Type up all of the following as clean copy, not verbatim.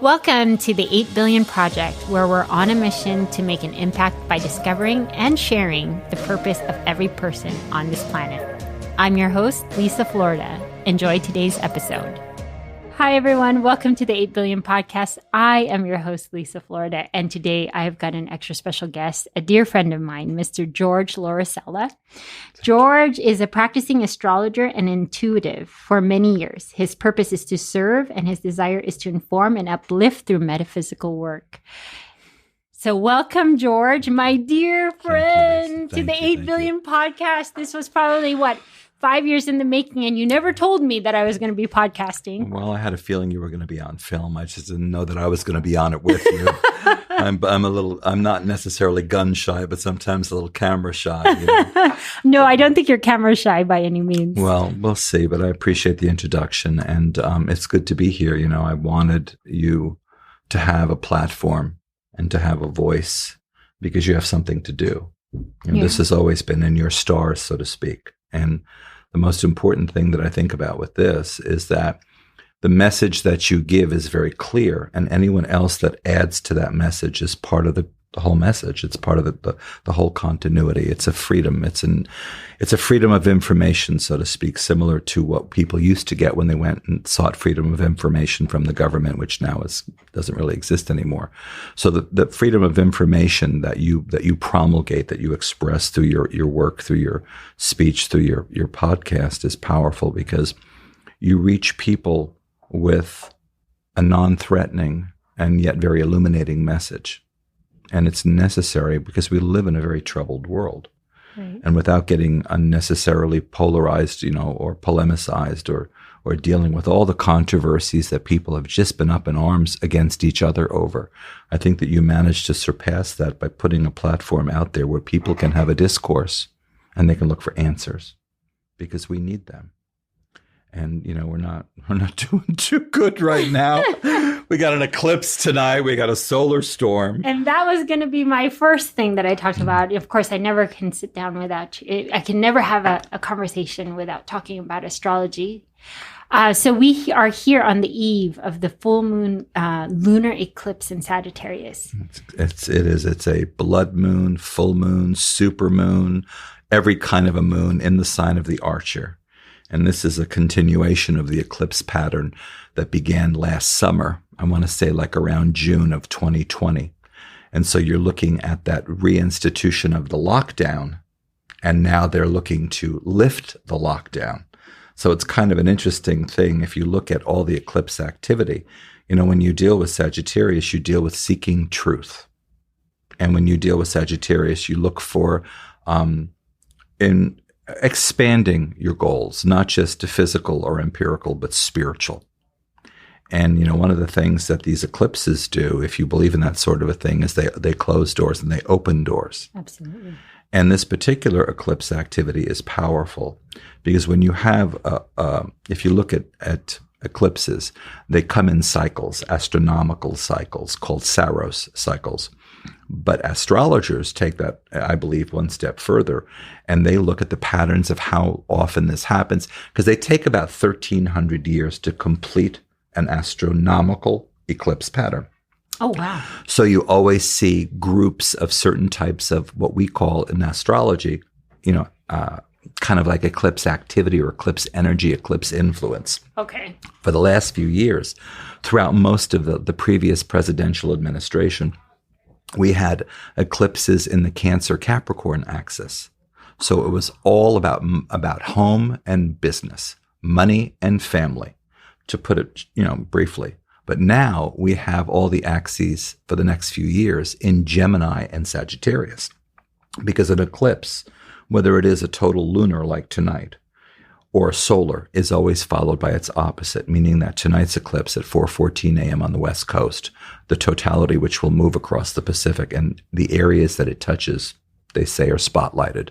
Welcome to the 8 Billion Project, where we're on a mission to make an impact by discovering and sharing the purpose of every person on this planet. I'm your host, Liza, Florida. Enjoy today's episode. Hi, everyone. Welcome to the 8 Billion Podcast. I am your host, Liza, Florida. And today I have got an extra special guest, a dear friend of mine, Mr. George Lauricella. George is a practicing astrologer and intuitive for many years. His purpose is to serve, and his desire is to inform and uplift through metaphysical work. So welcome, George, my dear friend, to the 8 Billion Podcast. This was probably, 5 years in the making, and you never told me that I was going to be podcasting. Well, I had a feeling you were going to be on film. I just didn't know that I was going to be on it with you. I'm not necessarily gun shy, but sometimes a little camera shy. You know? No, I don't think you're camera shy by any means. Well, we'll see, but I appreciate the introduction, and it's good to be here. You know, I wanted you to have a platform and to have a voice because you have something to do. And This has always been in your stars, so to speak. And the most important thing that I think about with this is that the message that you give is very clear, and anyone else that adds to that message is part of the whole message. It's part of the whole continuity. It's a freedom. It's a freedom of information, so to speak, similar to what people used to get when they went and sought freedom of information from the government, which now doesn't really exist anymore. So the freedom of information that you promulgate, that you express through your work, through your speech, through your podcast is powerful because you reach people with a non-threatening and yet very illuminating message. And it's necessary because we live in a very troubled world. Right. And without getting unnecessarily polarized, or polemicized or dealing with all the controversies that people have just been up in arms against each other over, I think that you managed to surpass that by putting a platform out there where people can have a discourse and they can look for answers because we need them. And, we're not doing too good right now. We got an eclipse tonight. We got a solar storm. And that was going to be my first thing that I talked about. Of course, I never can sit down without, I can never have a conversation without talking about astrology. So we are here on the eve of the full moon lunar eclipse in Sagittarius. It's a blood moon, full moon, super moon, every kind of a moon in the sign of the Archer. And this is a continuation of the eclipse pattern that began last summer. I want to say like around June of 2020. And so you're looking at that reinstitution of the lockdown, and now they're looking to lift the lockdown. So it's kind of an interesting thing if you look at all the eclipse activity. When you deal with Sagittarius, you deal with seeking truth. And when you deal with Sagittarius, you look for in expanding your goals, not just physical or empirical, but spiritual. And, one of the things that these eclipses do, if you believe in that sort of a thing, is they close doors and they open doors. Absolutely. And this particular eclipse activity is powerful because when you have, if you look at eclipses, they come in cycles, astronomical cycles called Saros cycles. But astrologers take that, I believe, one step further, and they look at the patterns of how often this happens, because they take about 1,300 years to complete an astronomical eclipse pattern. Oh, wow. So you always see groups of certain types of what we call in astrology, kind of like eclipse activity or eclipse energy, eclipse influence. Okay. For the last few years, throughout most of the previous presidential administration, we had eclipses in the Cancer-Capricorn axis. So it was all about home and business, money and family, to put it, briefly. But now we have all the axes for the next few years in Gemini and Sagittarius. Because an eclipse, whether it is a total lunar like tonight or solar, is always followed by its opposite, meaning that tonight's eclipse at 4:14 a.m. on the West Coast, the totality which will move across the Pacific and the areas that it touches, they say, are spotlighted.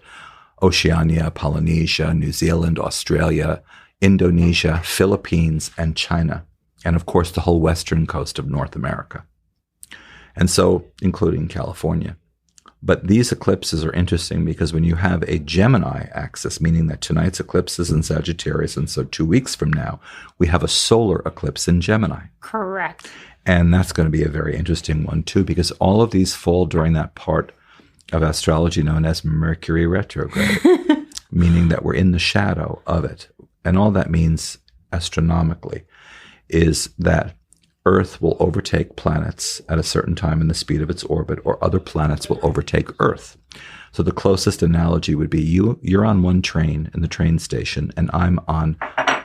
Oceania, Polynesia, New Zealand, Australia, Indonesia, Philippines, and China. And of course, the whole western coast of North America. And so, including California. But these eclipses are interesting because when you have a Gemini axis, meaning that tonight's eclipse is in Sagittarius, and so 2 weeks from now, we have a solar eclipse in Gemini. Correct. And that's going to be a very interesting one too, because all of these fall during that part of astrology known as Mercury retrograde, meaning that we're in the shadow of it. And all that means astronomically is that Earth will overtake planets at a certain time in the speed of its orbit, or other planets will overtake Earth. So the closest analogy would be you're on one train in the train station, and I'm on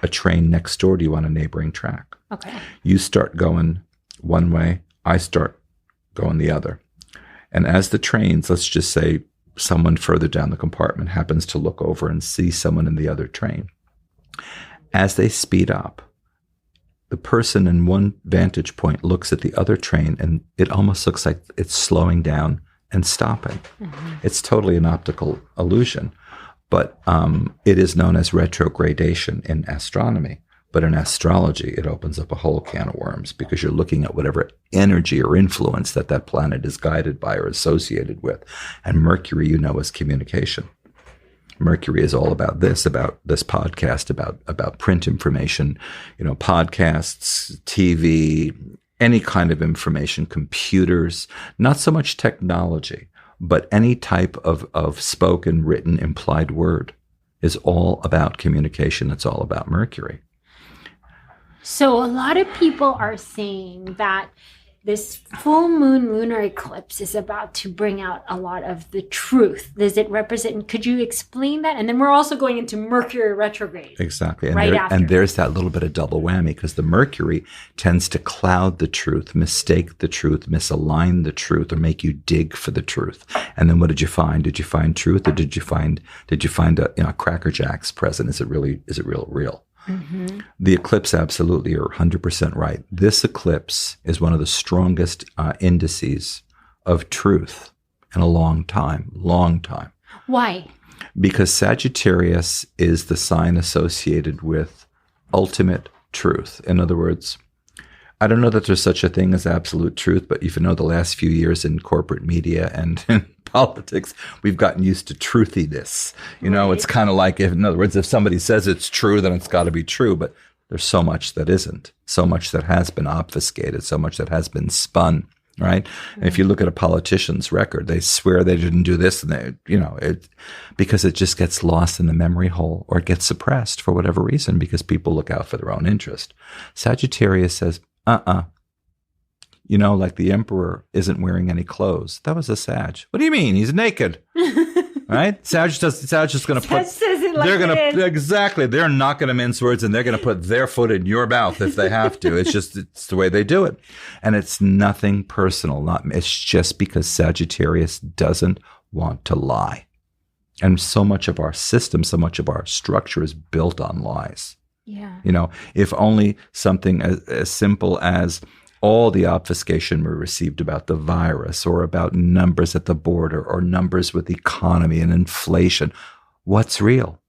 a train next door to you on a neighboring track. Okay. You start going one way, I start going the other. And as the trains, let's just say someone further down the compartment happens to look over and see someone in the other train. As they speed up, the person in one vantage point looks at the other train, and it almost looks like it's slowing down and stopping. Mm-hmm. It's totally an optical illusion, but it is known as retrogradation in astronomy. But in astrology, it opens up a whole can of worms, because you're looking at whatever energy or influence that planet is guided by or associated with. And Mercury, is communication. Mercury is all about this podcast, about print information, podcasts, TV, any kind of information, computers, not so much technology, but any type of spoken, written, implied word is all about communication. It's all about Mercury. So a lot of people are saying that this full moon lunar eclipse is about to bring out a lot of the truth. Does it represent? Could you explain that? And then we're also going into Mercury retrograde. Exactly. And there's that little bit of double whammy, because the Mercury tends to cloud the truth, mistake the truth, misalign the truth, or make you dig for the truth. And then what did you find? Did you find truth, or did you find a Cracker Jacks present? Is it real? Mm-hmm. The eclipse, absolutely, you're 100% right. This eclipse is one of the strongest indices of truth in a long time. Why? Because Sagittarius is the sign associated with ultimate truth. In other words, I don't know that there's such a thing as absolute truth, but if you know the last few years in corporate media and in politics, we've gotten used to truthiness. Right. It's kind of like, in other words, if somebody says it's true, then it's got to be true. But there's so much that isn't, so much that has been obfuscated, so much that has been spun, right? Mm-hmm. And if you look at a politician's record, they swear they didn't do this, and because it just gets lost in the memory hole, or it gets suppressed for whatever reason, because people look out for their own interest. Sagittarius says, like the emperor isn't wearing any clothes. That was a Sag. What do you mean? He's naked. Right? Sag is going to put. Says it like exactly. They're not going to mince words, and they're going to put their foot in your mouth if they have to. It's the way they do it, and it's nothing personal. It's just because Sagittarius doesn't want to lie, and so much of our system, so much of our structure is built on lies. Yeah. If only something as simple as all the obfuscation we received about the virus, or about numbers at the border, or numbers with the economy and inflation. What's real?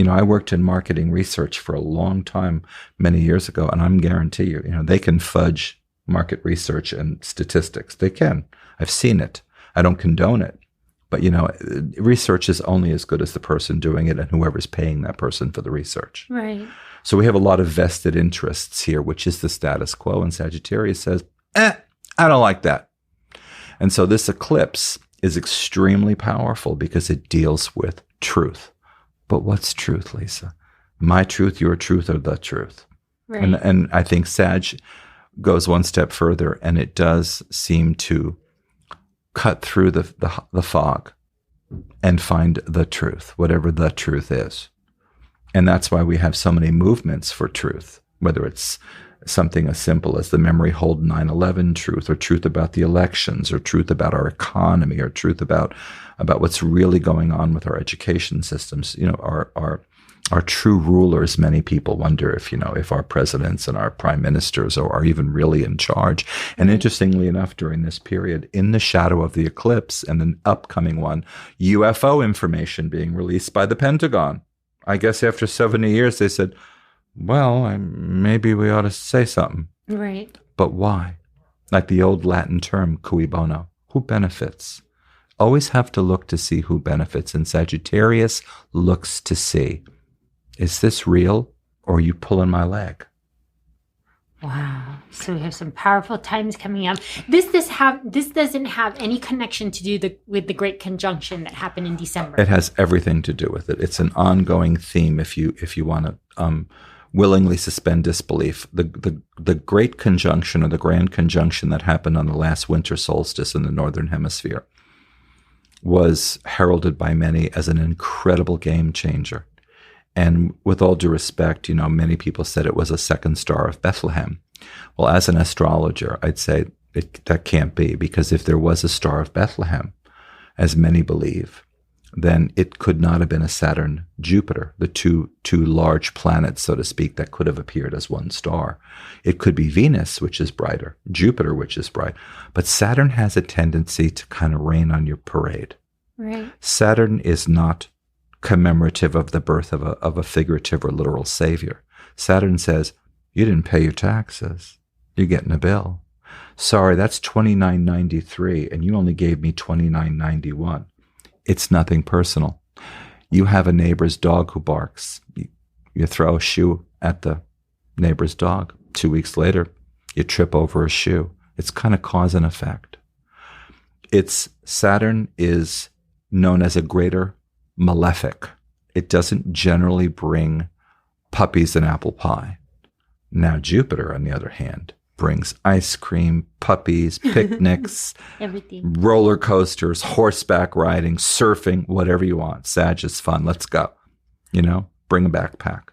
I worked in marketing research for a long time, many years ago, and I'm guarantee you, they can fudge market research and statistics. They can. I've seen it. I don't condone it. But, research is only as good as the person doing it and whoever's paying that person for the research. Right. So we have a lot of vested interests here, which is the status quo. And Sagittarius says, I don't like that. And so this eclipse is extremely powerful because it deals with truth. But what's truth, Lisa? My truth, your truth, or the truth? Right. And I think Sag goes one step further, and it does seem to cut through the fog and find the truth, whatever the truth is. And that's why we have so many movements for truth, whether it's something as simple as the memory hold 9/11 truth, or truth about the elections, or truth about our economy, or truth about what's really going on with our education systems. Our true rulers, many people wonder if our presidents and our prime ministers are even really in charge. And interestingly enough, during this period, in the shadow of the eclipse and the upcoming one, UFO information being released by the Pentagon. I guess after 70 years, they said, well, maybe we ought to say something. Right. But why? Like the old Latin term, cui bono, who benefits? Always have to look to see who benefits. And Sagittarius looks to see, is this real, or are you pulling my leg? Wow. So we have some powerful times coming up. This doesn't have any connection to do with the Great Conjunction that happened in December. It has everything to do with it. It's an ongoing theme if you want to willingly suspend disbelief. The Great Conjunction, or the Grand Conjunction that happened on the last winter solstice in the Northern Hemisphere, was heralded by many as an incredible game changer. And with all due respect, many people said it was a second star of Bethlehem. Well, as an astrologer, I'd say that can't be, because if there was a star of Bethlehem, as many believe, then it could not have been a Saturn-Jupiter, the two large planets, so to speak, that could have appeared as one star. It could be Venus, which is brighter, Jupiter, which is bright. But Saturn has a tendency to kind of rain on your parade. Right. Saturn is not commemorative of the birth of a figurative or literal savior. Saturn says, you didn't pay your taxes. You're getting a bill. Sorry, that's $29.93, and you only gave me $29.91. It's nothing personal. You have a neighbor's dog who barks. You throw a shoe at the neighbor's dog. 2 weeks later, you trip over a shoe. It's kind of cause and effect. Saturn is known as a greater malefic. It doesn't generally bring puppies and apple pie. Now Jupiter, on the other hand, brings ice cream, puppies, picnics, everything, roller coasters, horseback riding, surfing, whatever you want. Sag is fun. Let's go. Bring a backpack.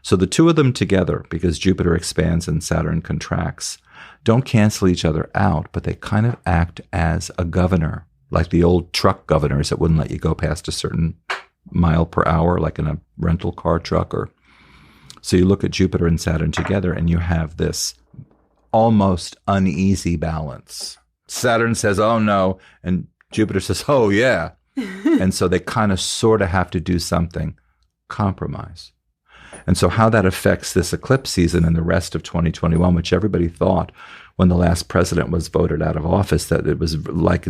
So the two of them together, because Jupiter expands and Saturn contracts, don't cancel each other out, but they kind of act as a governor, like the old truck governors that wouldn't let you go past a certain mile per hour, like in a rental car truck. So you look at Jupiter and Saturn together, and you have this almost uneasy balance. Saturn says, oh no, and Jupiter says, oh yeah. And so they kind of sort of have to do something, compromise. And so how that affects this eclipse season and the rest of 2021, which everybody thought when the last president was voted out of office that it was like,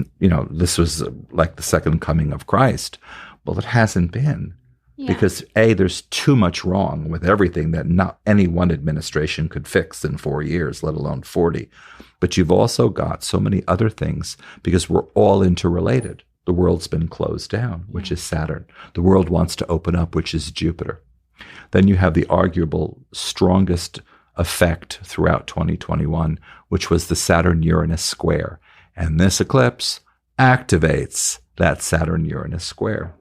this was like the second coming of Christ. Well, it hasn't been. Yeah. Because there's too much wrong with everything that not any one administration could fix in 4 years, let alone 40. But you've also got so many other things, because we're all interrelated. The world's been closed down, which is Saturn. The world wants to open up, which is Jupiter. Then you have the arguable strongest effect throughout 2021, which was the Saturn-Uranus square. And this eclipse activates that Saturn-Uranus square.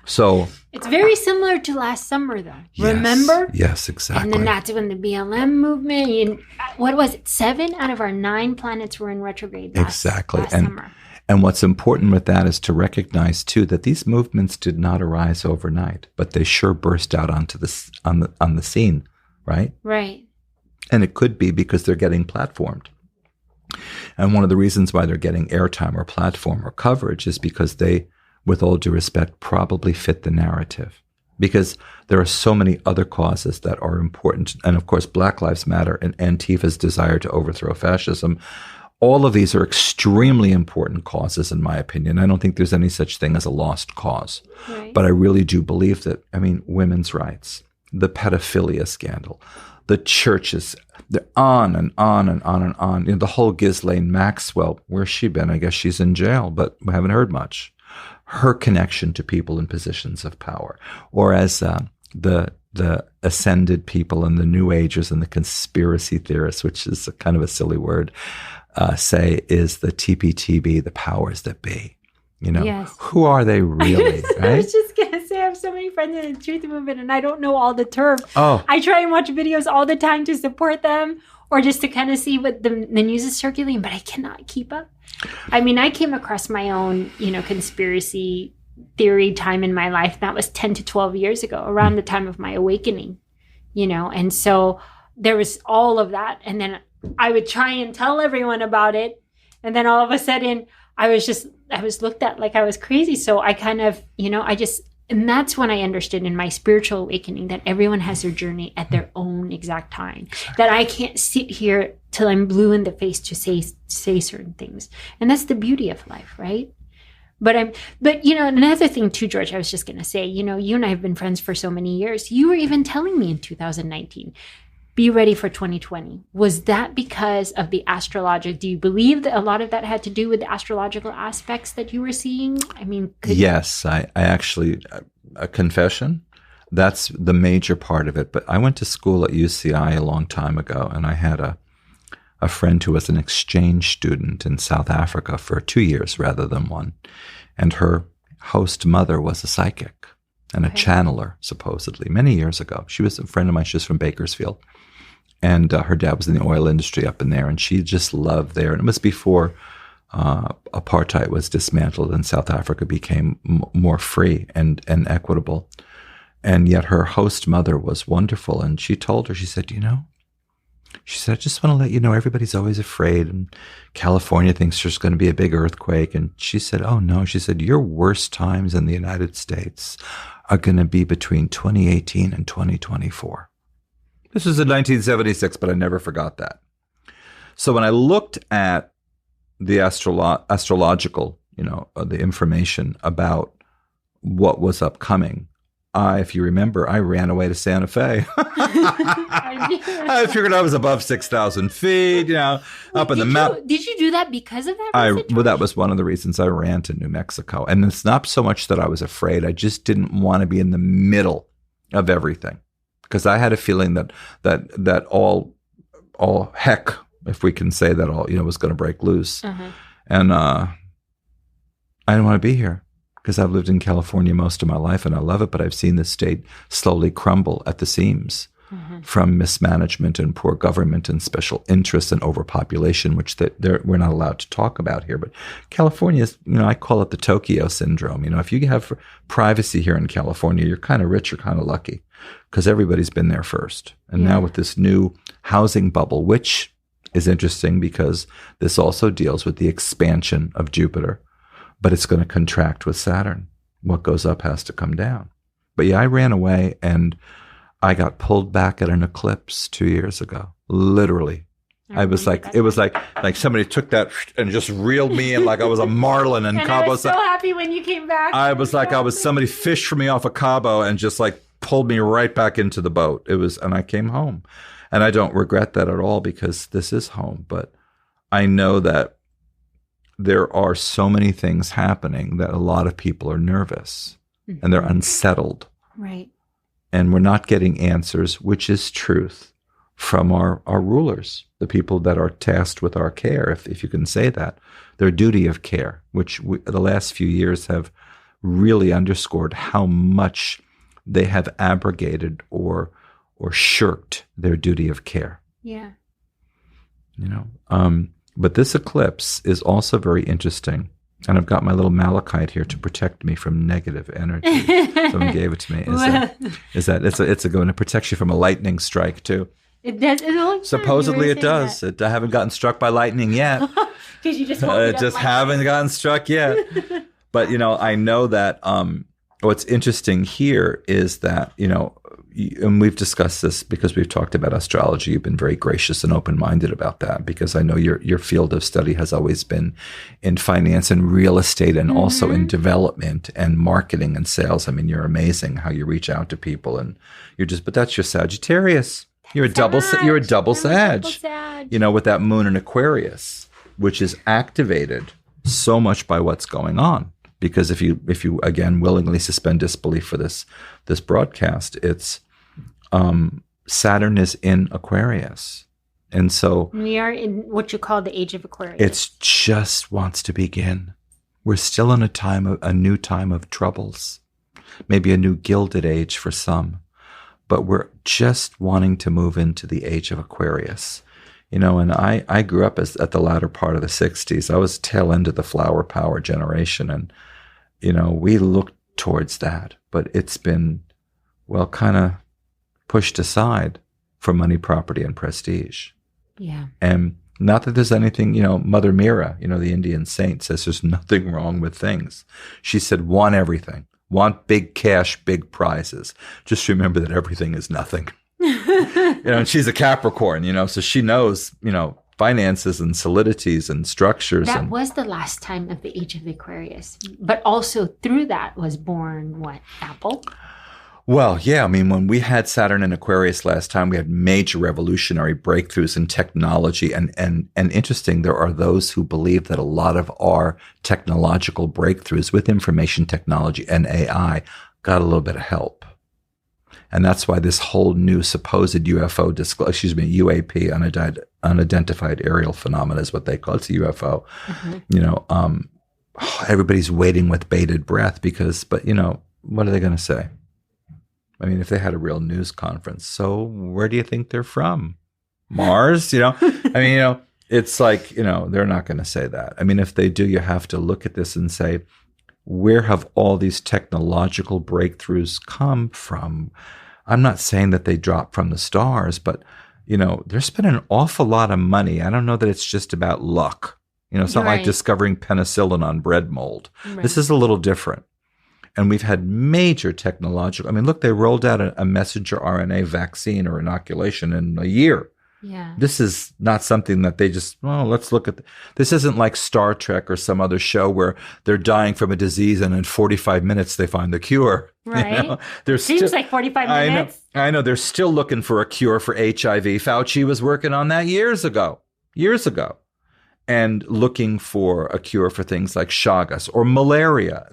So it's very similar to last summer, though. Yes, remember? Yes, exactly. And then that's when the BLM movement, what was it? 7 out of our 9 planets were in retrograde last summer. And what's important with that is to recognize, too, that these movements did not arise overnight, but they sure burst out onto on the scene, right? Right. And it could be because they're getting platformed. And one of the reasons why they're getting airtime or platform or coverage is because they, with all due respect, probably fit the narrative, because there are so many other causes that are important. And of course, Black Lives Matter and Antifa's desire to overthrow fascism. All of these are extremely important causes, in my opinion. I don't think there's any such thing as a lost cause. Right. But I really do believe that, women's rights, the pedophilia scandal, the churches, they're on and on and on and on. The whole Ghislaine Maxwell, where's she been? I guess she's in jail, but we haven't heard much. Her connection to people in positions of power, or as the ascended people and the New Agers and the conspiracy theorists, which is kind of a silly word, say is the TPTB, the powers that be. Yes. Who are they really? Right? I was just going to say, I have so many friends in the truth movement, and I don't know all the terms. Oh. I try and watch videos all the time to support them, or just to kind of see what the news is circulating, but I cannot keep up. I came across my own, conspiracy theory time in my life. That was 10 to 12 years ago, around the time of my awakening, and so there was all of that. And then I would try and tell everyone about it. And then all of a sudden I was looked at like I was crazy. So I kind of, and that's when I understood in my spiritual awakening that everyone has their journey at their own exact time, that I can't sit here till I'm blue in the face to say certain things. And that's the beauty of life, right? But another thing too, George, I was just going to say, you and I have been friends for so many years. You were even telling me in 2019, be ready for 2020. Was that because of the astrological? Do you believe that a lot of that had to do with the astrological aspects that you were seeing? I mean, yes, I actually, a confession, that's the major part of it. But I went to school at UCI a long time ago, and I had a friend who was an exchange student in South Africa for 2 years rather than one. And her host mother was a psychic and a channeler, supposedly, many years ago. She was a friend of mine. She was from Bakersfield. And her dad was in the oil industry up in there. And she just loved there. And it was before apartheid was dismantled and South Africa became more free and equitable. And yet her host mother was wonderful. And she told her, she said, she said, I just want to let you know, everybody's always afraid. And California thinks there's going to be a big earthquake. And she said, oh, no. She said, your worst times in the United States are going to be between 2018 and 2024. This was in 1976, but I never forgot that. So when I looked at the astrological, the information about what was upcoming, if you remember, I ran away to Santa Fe. I figured I was above 6,000 feet, up in the mountain. Did you do that because of that? Well, that was one of the reasons I ran to New Mexico. And it's not so much that I was afraid. I just didn't want to be in the middle of everything, because I had a feeling that all heck, if we can say that, all was going to break loose. Uh-huh. And I didn't want to be here, because I've lived in California most of my life and I love it, but I've seen the state slowly crumble at the seams from mismanagement and poor government and special interests and overpopulation, which we're not allowed to talk about here. But California is, I call it the Tokyo syndrome. If you have privacy here in California, you're kind of rich, you're kind of lucky, because everybody's been there first. And now with this new housing bubble, which is interesting because this also deals with the expansion of Jupiter, but it's going to contract with Saturn. What goes up has to come down. But yeah, I ran away and I got pulled back at an eclipse 2 years ago. Literally. It was like somebody took that and just reeled me in like I was a marlin in Cabo. I was so happy when you came back. Somebody fished for me off of Cabo and just like pulled me right back into the boat. And I came home. And I don't regret that at all, because this is home. But I know that there are so many things happening that a lot of people are nervous and they're unsettled. Right. And we're not getting answers, which is truth, from our rulers, the people that are tasked with our care, if you can say that, their duty of care, which the last few years have really underscored how much they have abrogated or shirked their duty of care. Yeah. But this eclipse is also very interesting. And I've got my little malachite here to protect me from negative energy. Someone gave it to me. It's going to protect you from a lightning strike too. It does. Supposedly it does. I haven't gotten struck by lightning yet. Because you just haven't gotten struck yet. But I know that what's interesting here is that and we've discussed this because we've talked about astrology. You've been very gracious and open-minded about that, because I know your field of study has always been in finance and real estate, and also in development and marketing and sales. I mean, you're amazing how you reach out to people, and but that's your Sagittarius. You're a double Sag. With that moon in Aquarius, which is activated so much by what's going on. Because if you again willingly suspend disbelief for this broadcast, it's Saturn is in Aquarius, and so we are in what you call the age of Aquarius. It just wants to begin. We're still in a new time of troubles, maybe a new gilded age for some, but we're just wanting to move into the age of Aquarius. And I grew up at the latter part of the 60s. I was tail end of the flower power generation. And, we looked towards that, but it's been, kind of pushed aside for money, property, and prestige. Yeah. And not that there's anything, Mother Mira, the Indian saint, says there's nothing wrong with things. She said, want everything. Want big cash, big prizes. Just remember that everything is nothing. And she's a Capricorn, so she knows, finances and solidities and structures. That was the last time of the age of the Aquarius. But also through that was born what? Apple? Well, yeah. I mean, when we had Saturn in Aquarius last time, we had major revolutionary breakthroughs in technology. And interesting, there are those who believe that a lot of our technological breakthroughs with information technology and AI got a little bit of help. And that's why this whole new supposed UAP, unidentified aerial phenomena is what they call it. It's a UFO. Everybody's waiting with bated breath but what are they going to say? I mean, if they had a real news conference, so where do you think they're from? Mars? It's like, they're not going to say that. I mean, if they do, you have to look at this and say, where have all these technological breakthroughs come from? I'm not saying that they dropped from the stars, but, there's been an awful lot of money. I don't know that it's just about luck. It's not like discovering penicillin on bread mold. Right. This is a little different. And we've had major technological, look, they rolled out a messenger RNA vaccine or inoculation in a year. Yeah. This is not something that they just, let's look at. This isn't like Star Trek or some other show where they're dying from a disease and in 45 minutes they find the cure. Right. Seems like 45 minutes. I know. They're still looking for a cure for HIV. Fauci was working on that years ago. And looking for a cure for things like Chagas or malaria.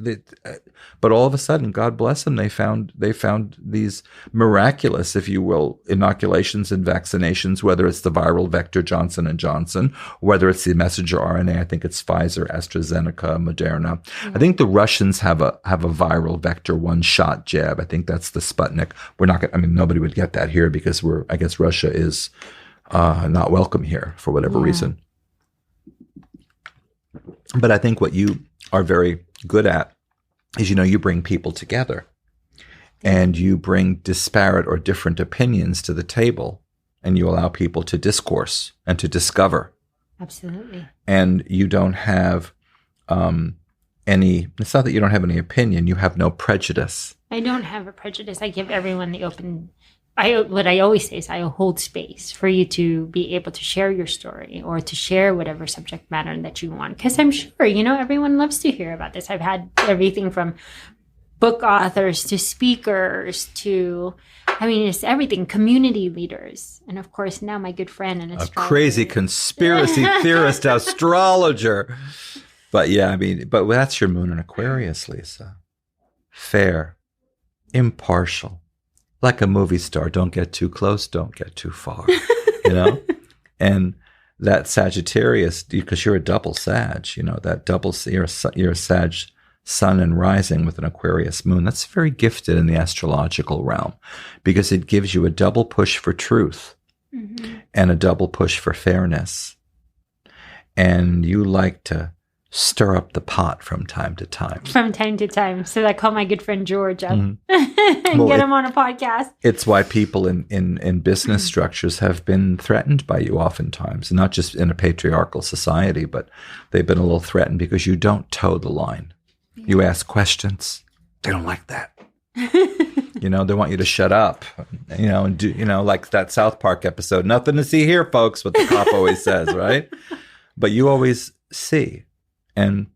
But all of a sudden, God bless them, they found these miraculous, if you will, inoculations and vaccinations, whether it's the viral vector Johnson & Johnson, whether it's the messenger RNA, I think it's Pfizer, AstraZeneca, Moderna. Mm-hmm. I think the Russians have a viral vector one-shot jab. I think that's the Sputnik. We're not going to, nobody would get that here because I guess Russia is not welcome here for whatever reason. But I think what you are very good at is, you bring people together and you bring disparate or different opinions to the table and you allow people to discourse and to discover. Absolutely. And you don't have it's not that you don't have any opinion, you have no prejudice. I don't have a prejudice. I give everyone the open. What I always say is I hold space for you to be able to share your story or to share whatever subject matter that you want. Because I'm sure, everyone loves to hear about this. I've had everything from book authors to speakers to, it's everything, community leaders. And of course, now my good friend and astrologer. A crazy conspiracy theorist astrologer. But yeah, but that's your moon in Aquarius, Lisa. Fair, impartial. Like a movie star, don't get too close, don't get too far, And that Sagittarius, because you're a double Sag, that double, you're a Sag sun and rising with an Aquarius moon. That's very gifted in the astrological realm because it gives you a double push for truth and a double push for fairness. And you like to stir up the pot from time to time. So I call my good friend George up and get him on a podcast. It's why people in business structures have been threatened by you oftentimes, not just in a patriarchal society, but they've been a little threatened because you don't toe the line. You ask questions. They don't like that. They want you to shut up, and do, like that South Park episode, nothing to see here, folks, what the cop always says, right? But you always see. And,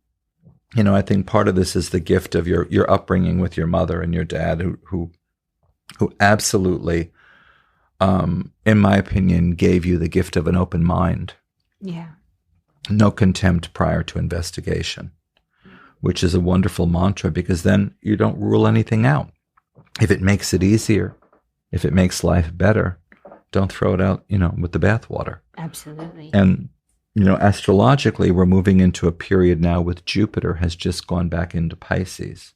I think part of this is the gift of your upbringing with your mother and your dad who absolutely, in my opinion, gave you the gift of an open mind. Yeah. No contempt prior to investigation, which is a wonderful mantra because then you don't rule anything out. If it makes it easier, if it makes life better, don't throw it out, with the bathwater. Absolutely. And astrologically, we're moving into a period now with Jupiter has just gone back into Pisces.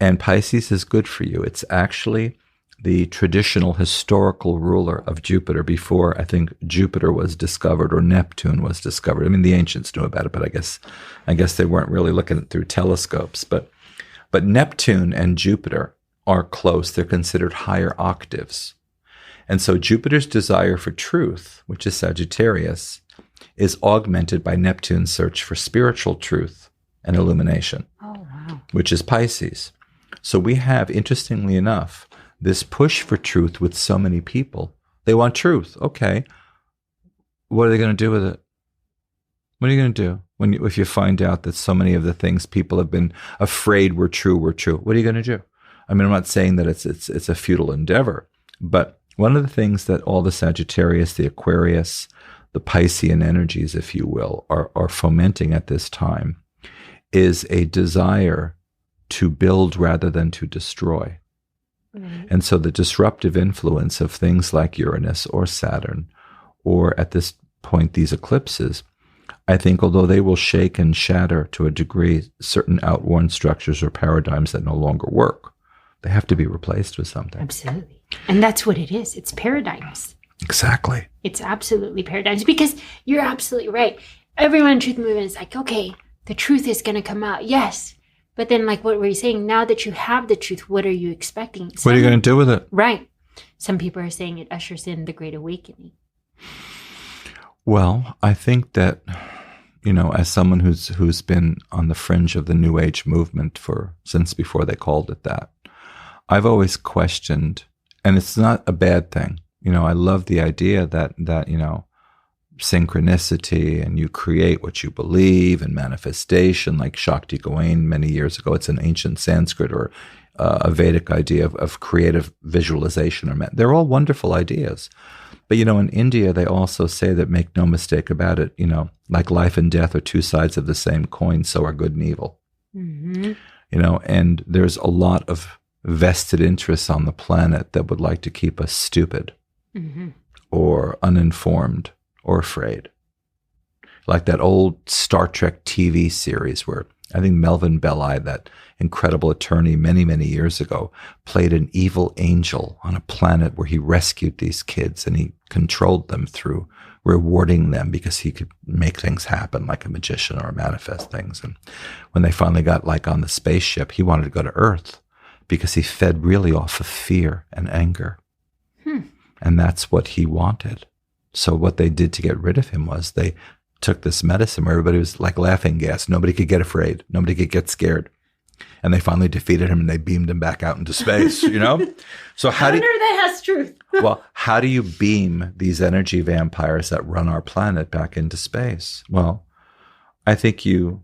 And Pisces is good for you. It's actually the traditional historical ruler of Jupiter before I think Jupiter was discovered or Neptune was discovered. The ancients knew about it, but I guess they weren't really looking through telescopes. But Neptune and Jupiter are close. They're considered higher octaves. And so Jupiter's desire for truth, which is Sagittarius, is augmented by Neptune's search for spiritual truth and illumination, which is Pisces. So we have, interestingly enough, this push for truth with so many people. They want truth. Okay. What are they going to do with it? What are you going to do if you find out that so many of the things people have been afraid were true? What are you going to do? I mean, I'm not saying that it's a futile endeavor, but one of the things that all the Sagittarius, the Aquarius, the Piscean energies, if you will, are fomenting at this time is a desire to build rather than to destroy. Right. And so the disruptive influence of things like Uranus or Saturn, or at this point, these eclipses, I think although they will shake and shatter to a degree certain outworn structures or paradigms that no longer work, they have to be replaced with something. Absolutely. And that's what it is. It's paradigms. Exactly. It's absolutely paradigms, because you're absolutely right. Everyone in Truth Movement is like, okay, the truth is going to come out. Yes. But then, like what were you saying? Now that you have the truth, what are you expecting? What are you going to do with it? Right. Some people are saying it ushers in the Great Awakening. Well, I think that, as someone who's been on the fringe of the New Age movement since before they called it that, I've always questioned, and it's not a bad thing. I love the idea that synchronicity and you create what you believe, and manifestation, like Shakti Gawain many years ago. It's an ancient Sanskrit or a Vedic idea of creative visualization. They're all wonderful ideas. But, in India, they also say that, make no mistake about it, like life and death are two sides of the same coin, so are good and evil. Mm-hmm. And there's a lot of vested interests on the planet that would like to keep us stupid Mm-hmm. or uninformed or afraid. Like that old Star Trek TV series where I think Melvin Belli, that incredible attorney many, many years ago, played an evil angel on a planet where he rescued these kids and he controlled them through rewarding them because he could make things happen like a magician or manifest things. And when they finally got on the spaceship, he wanted to go to Earth because he fed really off of fear and anger. And that's what he wanted. So what they did to get rid of him was they took this medicine where everybody was like laughing gas. Nobody could get afraid. Nobody could get scared. And they finally defeated him and they beamed him back out into space, So how do you, that has truth. well, how do you beam these energy vampires that run our planet back into space? Well, I think you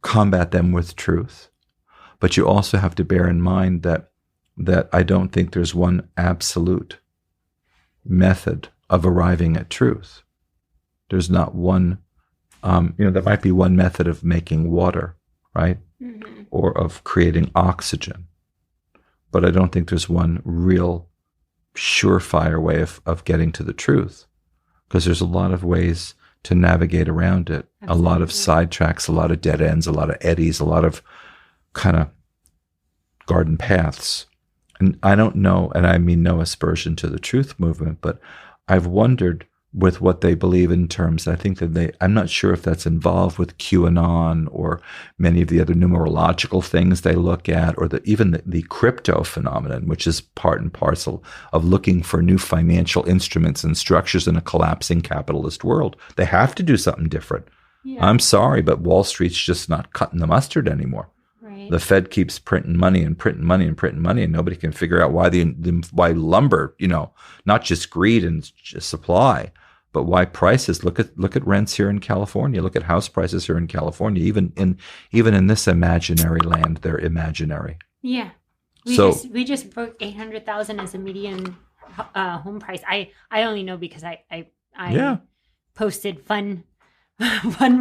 combat them with truth, but you also have to bear in mind that I don't think there's one absolute method of arriving at truth. There's not one, there might be one method of making water, right? Mm-hmm. Or of creating oxygen. But I don't think there's one real surefire way of getting to the truth, because there's a lot of ways to navigate around it. Absolutely. A lot of sidetracks, a lot of dead ends, a lot of eddies, a lot of kind of garden paths. And I don't know, and I mean no aspersion to the truth movement, but I've wondered with what they believe in terms, I think that I'm not sure if that's involved with QAnon or many of the other numerological things they look at, or even the crypto phenomenon, which is part and parcel of looking for new financial instruments and structures in a collapsing capitalist world. They have to do something different. Yeah. I'm sorry, but Wall Street's just not cutting the mustard anymore. Right. The Fed keeps printing money and printing money and printing money, and nobody can figure out why why lumber, not just greed and just supply, but why prices. Look at rents here in California. Look at house prices here in California. Even in this imaginary land, they're imaginary. Yeah. We just broke 800,000 as a median home price. I only know because I posted fun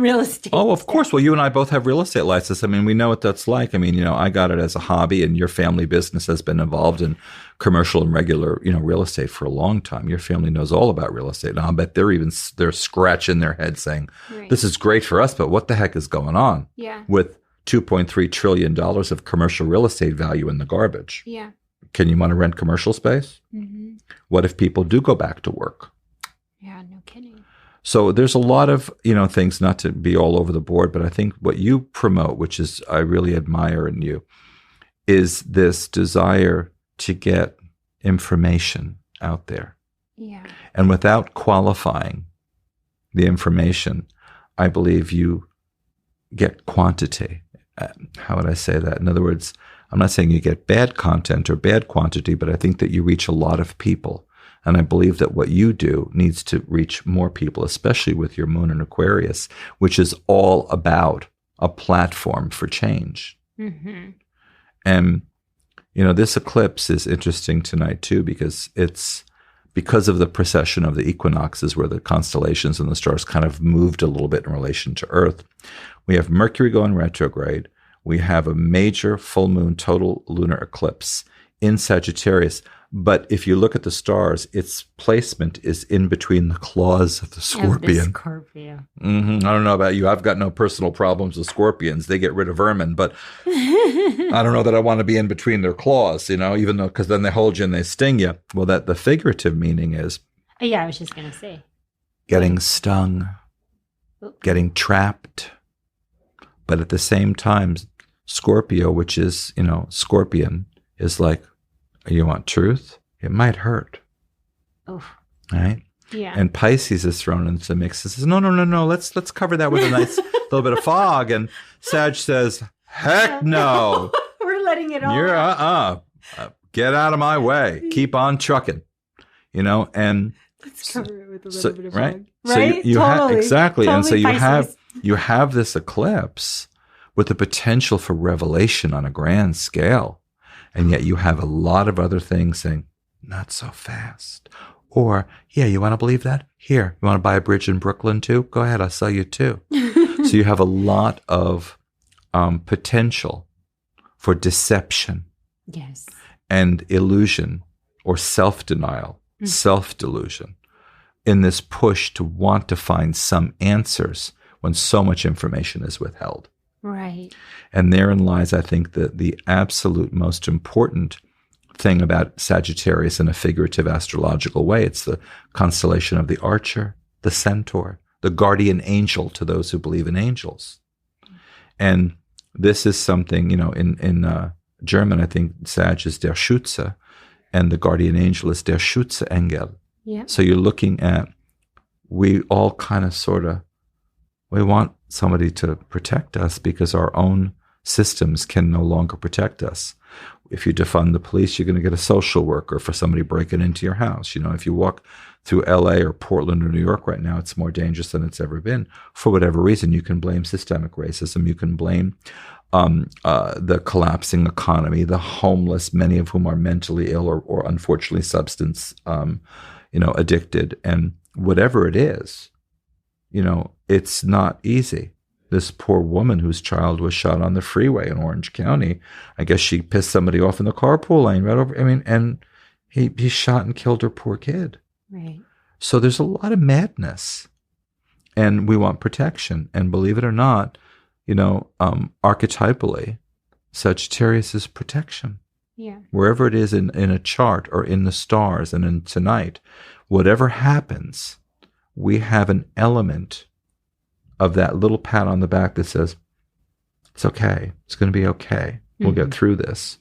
real estate. Oh, of course. Well, you and I both have real estate license. I mean, we know what that's like. I mean, I got it as a hobby, and your family business has been involved in commercial and regular, real estate for a long time. Your family knows all about real estate. And I'll bet they're scratching their head saying, Right. This is great for us, but what the heck is going on with $2.3 trillion of commercial real estate value in the garbage? Yeah. Can you want to rent commercial space? Mm-hmm. What if people do go back to work? Yeah, no kidding. So there's a lot of, things, not to be all over the board, but I think what you promote, which is I really admire in you, is this desire to get information out there. Yeah. And without qualifying the information, I believe you get quantity. How would I say that? In other words, I'm not saying you get bad content or bad quantity, but I think that you reach a lot of people. And I believe that what you do needs to reach more people, especially with your moon in Aquarius, which is all about a platform for change. Mm-hmm. And, This eclipse is interesting tonight too, because because of the precession of the equinoxes where the constellations and the stars kind of moved a little bit in relation to Earth. We have Mercury going retrograde. We have a major full moon total lunar eclipse in Sagittarius. But if you look at the stars, its placement is in between the claws of the scorpion. I don't know about you. I've got no personal problems with scorpions. They get rid of vermin. But I don't know that I want to be in between their claws, even though, because then they hold you and they sting you. Well, the figurative meaning is. Yeah, I was just going to say. Getting stung, getting trapped. But at the same time, Scorpio, which is, scorpion, is like, you want truth? It might hurt. Oh. Right? Yeah. And Pisces is thrown into the mix and says, no. Let's cover that with a nice little bit of fog. And Sag says, heck no. We're letting it all. You're get out of my way. Keep on trucking. And let's cover it with a little bit of right? fog. So right? you totally. Exactly. Totally and so Pisces. you have this eclipse with the potential for revelation on a grand scale. And yet you have a lot of other things saying, not so fast. Or, yeah, you want to believe that? Here, you want to buy a bridge in Brooklyn too? Go ahead, I'll sell you two. So you have a lot of potential for deception. Yes. And illusion or self-denial, self-delusion in this push to want to find some answers when so much information is withheld. Right. And therein lies, I think, the absolute most important thing about Sagittarius in a figurative astrological way. It's the constellation of the Archer, the Centaur, the guardian angel to those who believe in angels. And this is something, in German, I think Sag is der Schütze, and the guardian angel is der Schütze-Engel. Yeah. So you're looking at, we all kind of we want somebody to protect us because our own systems can no longer protect us. If you defund the police, you're going to get a social worker for somebody breaking into your house. If you walk through LA or Portland or New York right now, it's more dangerous than it's ever been. For whatever reason, you can blame systemic racism. You can blame the collapsing economy, the homeless, many of whom are mentally ill or unfortunately substance addicted. And whatever it is, it's not easy. This poor woman whose child was shot on the freeway in Orange County, I guess she pissed somebody off in the carpool lane right over. And he shot and killed her poor kid. Right. So there's a lot of madness, and we want protection. And believe it or not, archetypally, Sagittarius is protection. Yeah. Wherever it is in a chart or in the stars and in tonight, whatever happens, we have an element of that little pat on the back that says, it's okay. It's going to be okay. We'll get through this.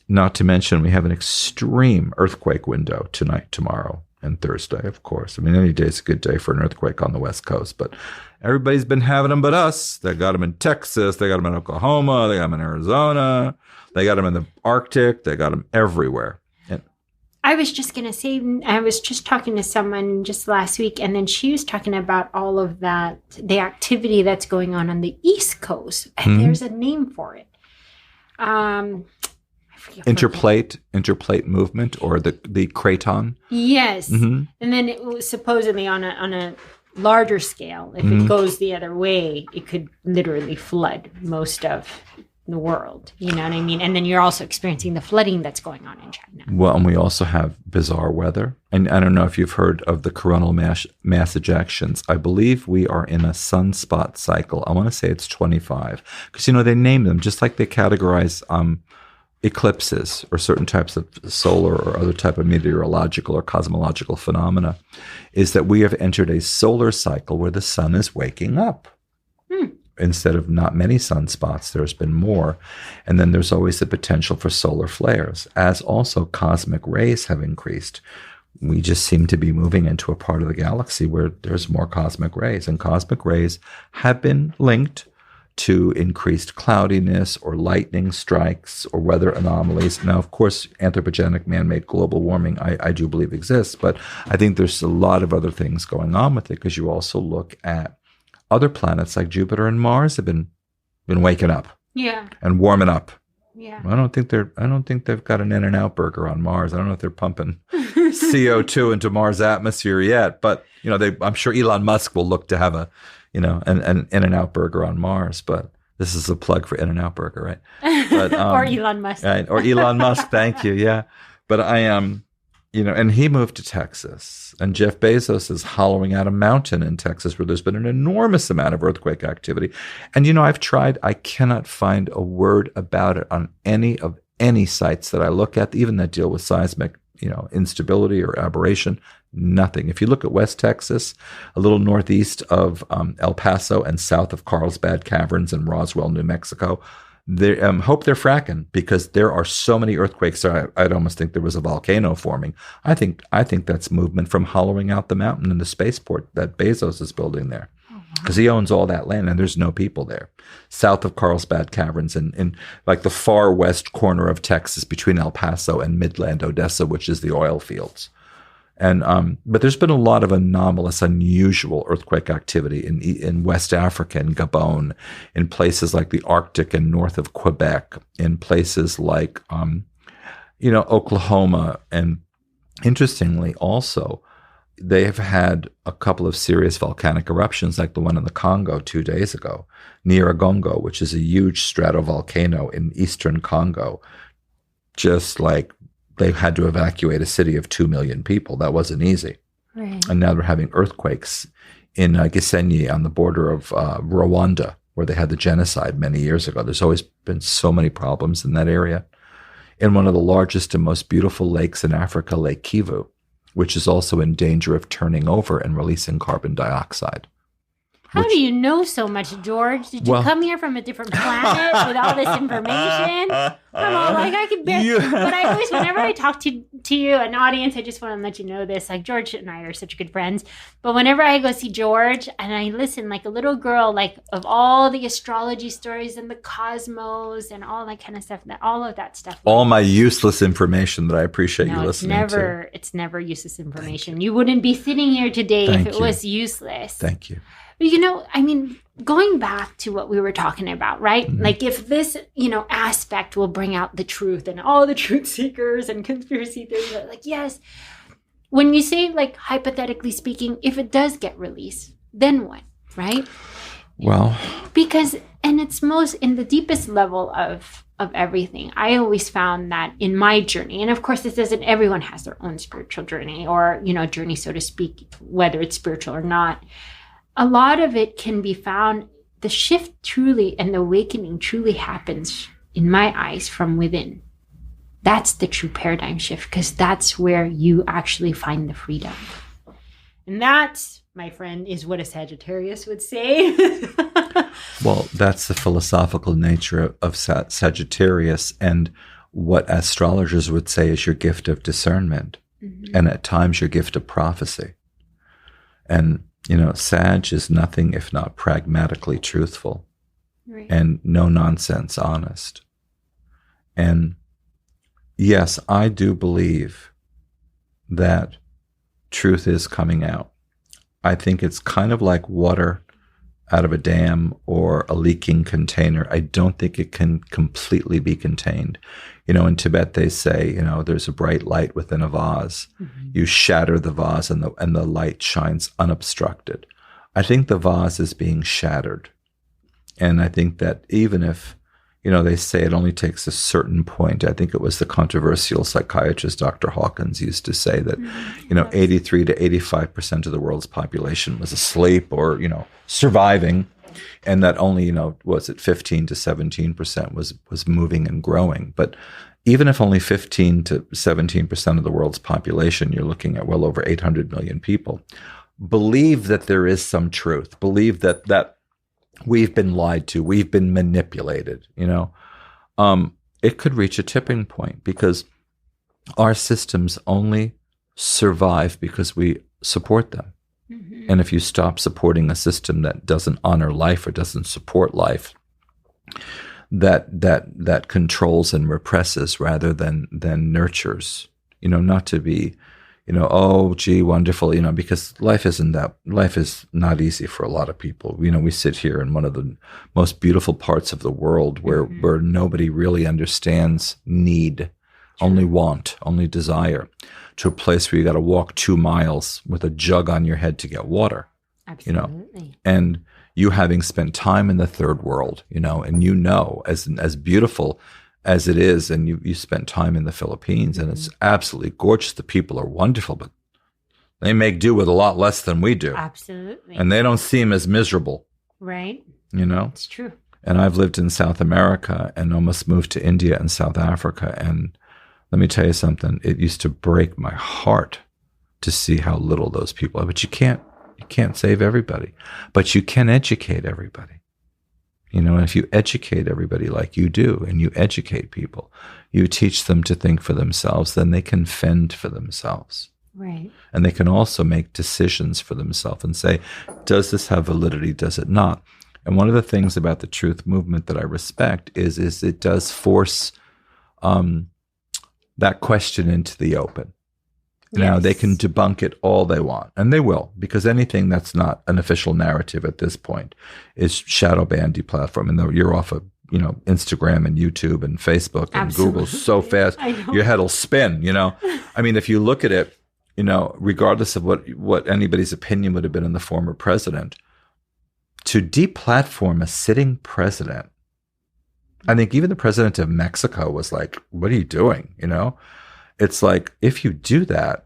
Not to mention, we have an extreme earthquake window tonight, tomorrow, and Thursday, of course. Any day is a good day for an earthquake on the West Coast, but everybody's been having them but us. They got them in Texas. They got them in Oklahoma. They got them in Arizona. They got them in the Arctic. They got them everywhere. I was just going to say, I was just talking to someone just last week, and then she was talking about all of that, the activity that's going on the East Coast. And there's a name for it. I forget. Interplate movement, or the craton. Mm-hmm. Yes. And then it was supposedly on a larger scale. If it goes the other way, it could literally flood most of the world, you know what I mean? And then you're also experiencing the flooding that's going on in China. Well, and we also have bizarre weather. And I don't know if you've heard of the coronal mass ejections. I believe we are in a sunspot cycle. I want to say it's 25. Because, they name them just like they categorize eclipses or certain types of solar or other type of meteorological or cosmological phenomena, is that we have entered a solar cycle where the sun is waking up. Instead of not many sunspots, there's been more. And then there's always the potential for solar flares, as also cosmic rays have increased. We just seem to be moving into a part of the galaxy where there's more cosmic rays. And cosmic rays have been linked to increased cloudiness or lightning strikes or weather anomalies. Now, of course, anthropogenic man-made global warming, I do believe exists, but I think there's a lot of other things going on with it, because you also look at other planets like Jupiter and Mars have been waking up, yeah, and warming up, Yeah. I don't think they've got an In-N-Out burger on Mars. I don't know if they're pumping CO2 into Mars atmosphere yet, but I'm sure Elon Musk will look to have an In-N-Out burger on Mars. But this is a plug for In-N-Out burger, right? But, or Elon Musk, right? Or Elon Musk. Thank you. Yeah, but I am. And he moved to Texas, and Jeff Bezos is hollowing out a mountain in Texas where there's been an enormous amount of earthquake activity. And, I've tried, I cannot find a word about it on any sites that I look at, even that deal with seismic, instability or aberration, nothing. If you look at West Texas, a little northeast of El Paso and south of Carlsbad Caverns in Roswell, New Mexico, they hope they're fracking, because there are so many earthquakes. I'd almost think there was a volcano forming. I think that's movement from hollowing out the mountain in the spaceport that Bezos is building there, because he owns all that land and there's no people there. South of Carlsbad Caverns in like the far west corner of Texas between El Paso and Midland, Odessa, which is the oil fields. And but there's been a lot of anomalous, unusual earthquake activity in West Africa and Gabon, in places like the Arctic and north of Quebec, in places like Oklahoma, and interestingly also they have had a couple of serious volcanic eruptions, like the one in the Congo 2 days ago, Nyiragongo, which is a huge stratovolcano in eastern Congo, just like they had to evacuate a city of 2 million people. That wasn't easy. Right. And now they're having earthquakes in Gisenyi on the border of Rwanda, where they had the genocide many years ago. There's always been so many problems in that area. In one of the largest and most beautiful lakes in Africa, Lake Kivu, which is also in danger of turning over and releasing carbon dioxide. How do you know so much, George? Did you come here from a different planet with all this information? Come on, like I could bear. But I always, whenever I talk to you, an audience, I just want to let you know this. Like, George and I are such good friends. But whenever I go see George and I listen like a little girl, like of all the astrology stories and the cosmos and all that kind of stuff, all of that stuff. All my useless information that I appreciate you listening to. It's never useless information. You wouldn't be sitting here today if it was useless. Thank you. Going back to what we were talking about, right? Mm-hmm. Like if this, aspect will bring out the truth, and all the truth seekers and conspiracy theories are like, yes. When you say, like, hypothetically speaking, if it does get released, then what, right? Well, because, and it's most in the deepest level of everything. I always found that in my journey, and of course this isn't, everyone has their own spiritual journey or, journey, so to speak, whether it's spiritual or not. A lot of it can be found, the shift truly and the awakening truly happens, in my eyes, from within. That's the true paradigm shift, because that's where you actually find the freedom. And that, my friend, is what a Sagittarius would say. Well, that's the philosophical nature of Sagittarius, and what astrologers would say is your gift of discernment, and at times your gift of prophecy. And Sag is nothing if not pragmatically truthful, right, and no nonsense honest. And yes, I do believe that truth is coming out. I think it's kind of like water out of a dam or a leaking container. I don't think it can completely be contained. In Tibet, they say, there's a bright light within a vase. Mm-hmm. You shatter the vase and the light shines unobstructed. I think the vase is being shattered. And I think that even if, they say it only takes a certain point. I think it was the controversial psychiatrist, Dr. Hawkins, used to say that, 83 to 85% of the world's population was asleep or, surviving. And that only, 15 to 17% was moving and growing. But even if only 15 to 17% of the world's population, you're looking at well over 800 million people, believe that there is some truth, believe that we've been lied to, we've been manipulated, it could reach a tipping point, because our systems only survive because we support them. Mm-hmm. And if you stop supporting a system that doesn't honor life or doesn't support life, that controls and represses rather than nurtures, not to be, oh, gee, wonderful, because life is not easy for a lot of people. We sit here in one of the most beautiful parts of the world where nobody really understands need, only want, only desire, to a place where you got to walk 2 miles with a jug on your head to get water. Absolutely. And you having spent time in the third world, and as beautiful as it is, and you spent time in the Philippines, and it's absolutely gorgeous. The people are wonderful, but they make do with a lot less than we do. Absolutely. And they don't seem as miserable. Right. It's true. And I've lived in South America and almost moved to India and South Africa. And let me tell you something, it used to break my heart to see how little those people are. But you can't save everybody, but you can educate everybody. And if you educate everybody like you do, and you educate people, you teach them to think for themselves, then they can fend for themselves. Right. And they can also make decisions for themselves and say, does this have validity? Does it not? And one of the things about the truth movement that I respect is it does force that question into the open. Now, they can debunk it all they want, and they will, because anything that's not an official narrative at this point is shadow banned, deplatformed, and you're off of Instagram and YouTube and Facebook and Google so fast, your head will spin. I mean, if you look at it, regardless of what anybody's opinion would have been in the former president, to deplatform a sitting president, I think even the president of Mexico was like, "What are you doing?" It's like, if you do that,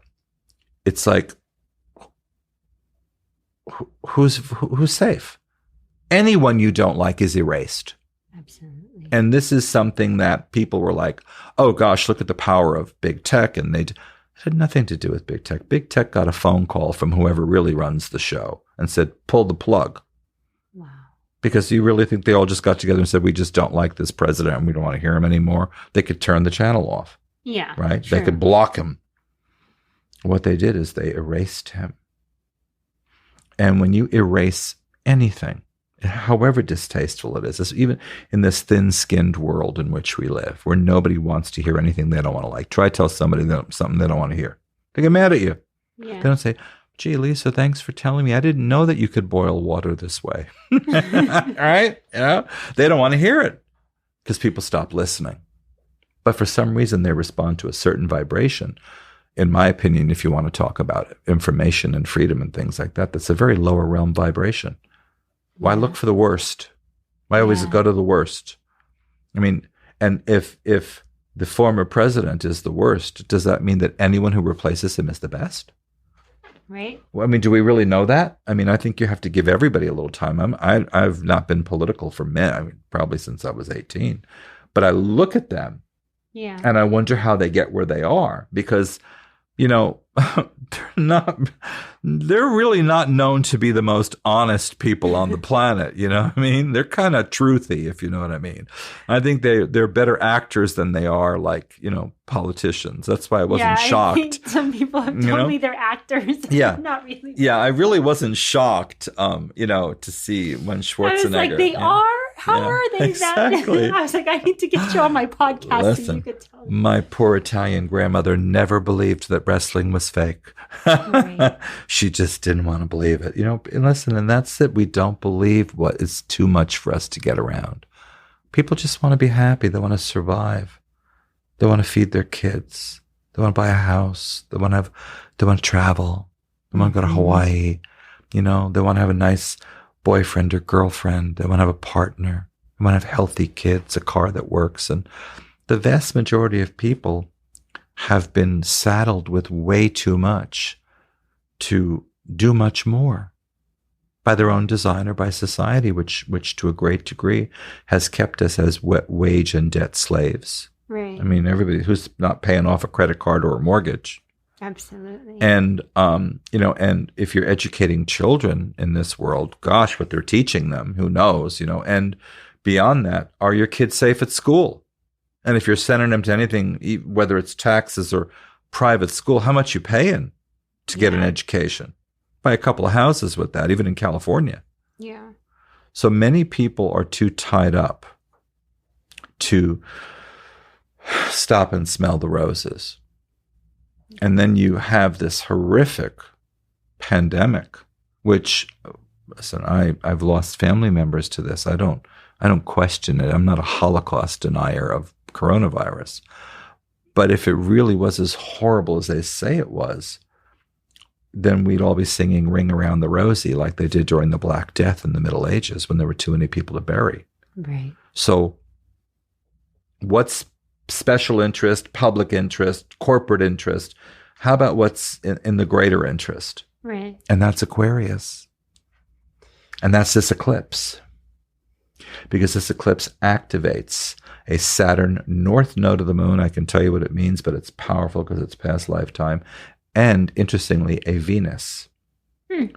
it's like, who's safe? Anyone you don't like is erased. Absolutely. And this is something that people were like, oh gosh, look at the power of big tech. And it had nothing to do with big tech. Big tech got a phone call from whoever really runs the show and said, pull the plug. Wow. Because you really think they all just got together and said, we just don't like this president and we don't want to hear him anymore? They could turn the channel off. Yeah. Right? True. They could block him. What they did is they erased him. And when you erase anything, however distasteful it is, even in this thin-skinned world in which we live, where nobody wants to hear anything they don't want to like. Try tell somebody something they don't want to hear. They get mad at you. Yeah. They don't say, gee, Lisa, thanks for telling me. I didn't know that you could boil water this way. Right? They don't want to hear it because people stop listening. But for some reason, they respond to a certain vibration. In my opinion, if you want to talk about information and freedom and things like that, that's a very lower realm vibration. Why look for the worst? Why always go to the worst? I mean, and if the former president is the worst, does that mean that anyone who replaces him is the best? Right. Well, I mean, do we really know that? I mean, I think you have to give everybody a little time. I've not been political for probably since I was 18. But I look at them and I wonder how they get where they are, because they're really not known to be the most honest people on the planet. You know what I mean? They're kind of truthy, if you know what I mean. I think they're better actors than they are politicians. That's why I wasn't shocked. I think some people have told me they're actors. Yeah. Not really. Yeah, I really wasn't shocked, to see when Schwarzenegger. I was like, they are? How are they exactly. that? I was like, I need to get you on my podcast. Listen, so you could tell me. My poor Italian grandmother never believed that wrestling was fake. Right. She just didn't want to believe it. And listen, and that's it. We don't believe what is too much for us to get around. People just want to be happy. They want to survive. They want to feed their kids. They want to buy a house. They want to travel. They want to go to Hawaii. They want to have a nice boyfriend or girlfriend. They want to have a partner. They want to have healthy kids, a car that works. And the vast majority of people have been saddled with way too much to do much more by their own design or by society, which to a great degree has kept us as wage and debt slaves. Right. I mean, everybody who's not paying off a credit card or a mortgage. Absolutely. And, and if you're educating children in this world, gosh, what they're teaching them, who knows, and beyond that, are your kids safe at school? And if you're sending them to anything, whether it's taxes or private school, how much you paying to get an education? Buy a couple of houses with that, even in California. Yeah. So many people are too tied up to stop and smell the roses. And then you have this horrific pandemic, which, listen, I've lost family members to this. I don't question it. I'm not a Holocaust denier of coronavirus. But if it really was as horrible as they say it was, then we'd all be singing Ring Around the Rosie like they did during the Black Death in the Middle Ages when there were too many people to bury. Right. So what's special interest, public interest, corporate interest? How about what's in the greater interest? Right. And that's Aquarius. And that's this eclipse. Because this eclipse activates a Saturn north node of the moon. I can tell you what it means, but it's powerful because it's past lifetime. And interestingly, a Venus. Kind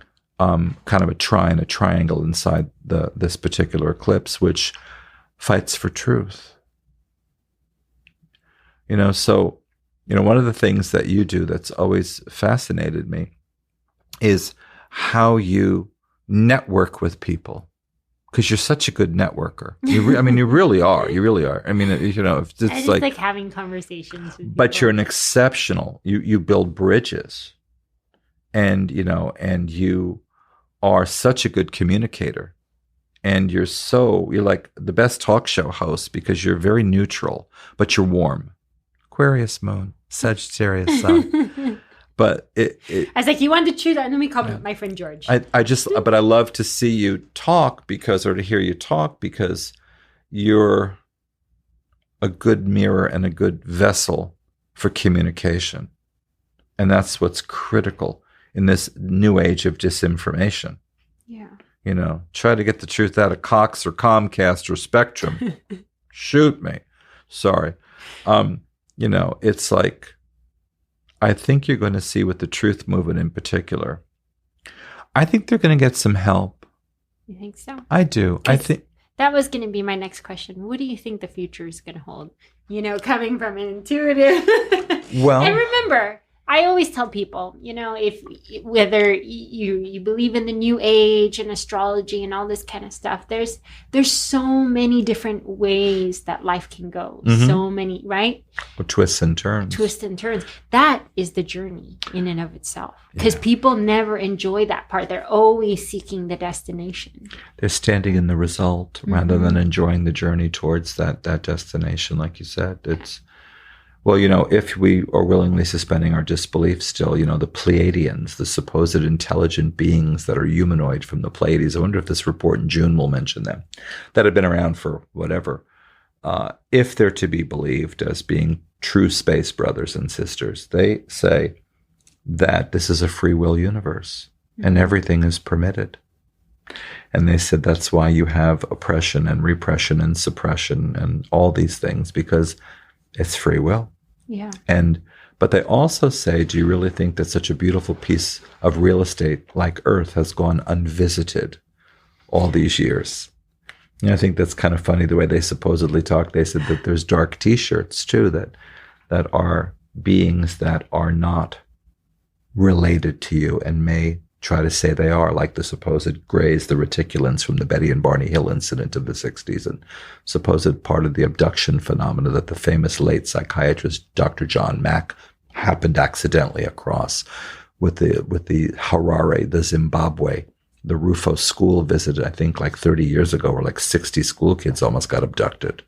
of a trine, a triangle inside this particular eclipse, which fights for truth. So, one of the things that you do that's always fascinated me is how you network with people. Because you're such a good networker. You really are. You really are. It's like having conversations with people. But you're an exceptional. You build bridges, and you are such a good communicator, and you're like the best talk show host because you're very neutral, but you're warm. Aquarius moon, Sagittarius sun. But I was like, you want to choose that? Let me call my friend George. But I love to see you talk or to hear you talk because you're a good mirror and a good vessel for communication. And that's what's critical in this new age of disinformation. Yeah. Try to get the truth out of Cox or Comcast or Spectrum. Shoot me. Sorry. It's like, I think you're going to see with the truth movement in particular, I think they're going to get some help. You think so? I do. I think that was going to be my next question. What do you think the future is going to hold? Coming from an intuitive. Well, and remember, I always tell people, if whether you believe in the new age and astrology and all this kind of stuff, there's so many different ways that life can go. Mm-hmm. So many, right? Or twists and turns. That is the journey in and of itself. Because people never enjoy that part. They're always seeking the destination. They're standing in the result rather than enjoying the journey towards that destination. Like you said, it's... Well, if we are willingly suspending our disbelief still, the Pleiadians, the supposed intelligent beings that are humanoid from the Pleiades, I wonder if this report in June will mention them, that have been around for whatever, if they're to be believed as being true space brothers and sisters. They say that this is a free will universe and everything is permitted. And they said that's why you have oppression and repression and suppression and all these things, because it's free will. Yeah. But they also say, do you really think that such a beautiful piece of real estate like Earth has gone unvisited all these years? I think that's kind of funny the way they supposedly talk. They said that there's dark T-shirts too that are beings that are not related to you and may try to say they are, like the supposed Greys, the reticulans from the Betty and Barney Hill incident of the 60s, and supposed part of the abduction phenomena that the famous late psychiatrist Dr. John Mack happened accidentally across with the Harare, the Zimbabwe, the Rufo school visit, I think like 30 years ago, where like 60 school kids almost got abducted.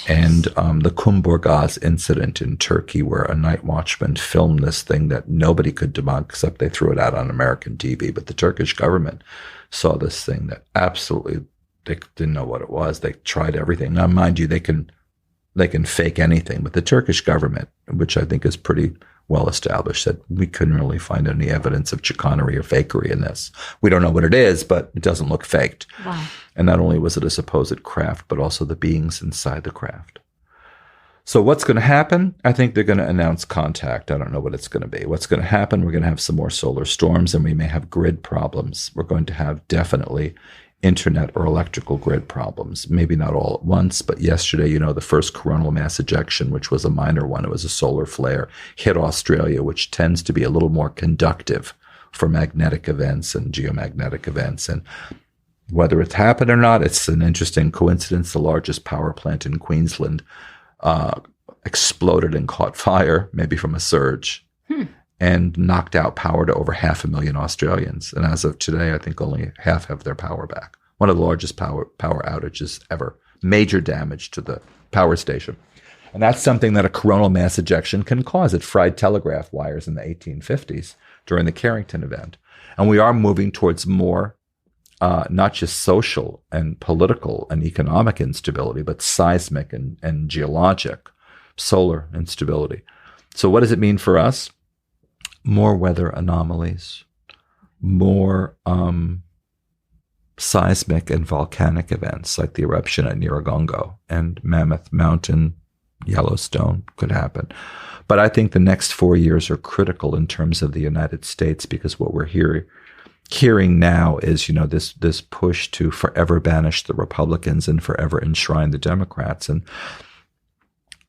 And the Kumburgaz incident in Turkey, where a night watchman filmed this thing that nobody could debunk except they threw it out on American TV. But the Turkish government saw this thing that absolutely, they didn't know what it was. They tried everything. Now, mind you, they can fake anything. But the Turkish government, which I think is pretty well established, said we couldn't really find any evidence of chicanery or fakery in this. We don't know what it is, but it doesn't look faked. Wow. And not only was it a supposed craft, but also the beings inside the craft. So what's going to happen? I think they're going to announce contact. I don't know what it's going to be. What's going to happen? We're going to have some more solar storms, and we may have grid problems. We're going to have definitely internet or electrical grid problems. Maybe not all at once, but yesterday, the first coronal mass ejection, which was a minor one, it was a solar flare, hit Australia, which tends to be a little more conductive for magnetic events and geomagnetic events. And whether it's happened or not, it's an interesting coincidence. The largest power plant in Queensland exploded and caught fire, maybe from a surge, and knocked out power to over 500,000 Australians. And as of today, I think only half have their power back. One of the largest power outages ever. Major damage to the power station. And that's something that a coronal mass ejection can cause. It fried telegraph wires in the 1850s during the Carrington event. And we are moving towards more, not just social and political and economic instability, but seismic and geologic, solar instability. So what does it mean for us? More weather anomalies, more seismic and volcanic events like the eruption at Nyiragongo and Mammoth Mountain, Yellowstone could happen. But I think the next 4 years are critical in terms of the United States, because what we're hearing now is, this push to forever banish the Republicans and forever enshrine the Democrats. And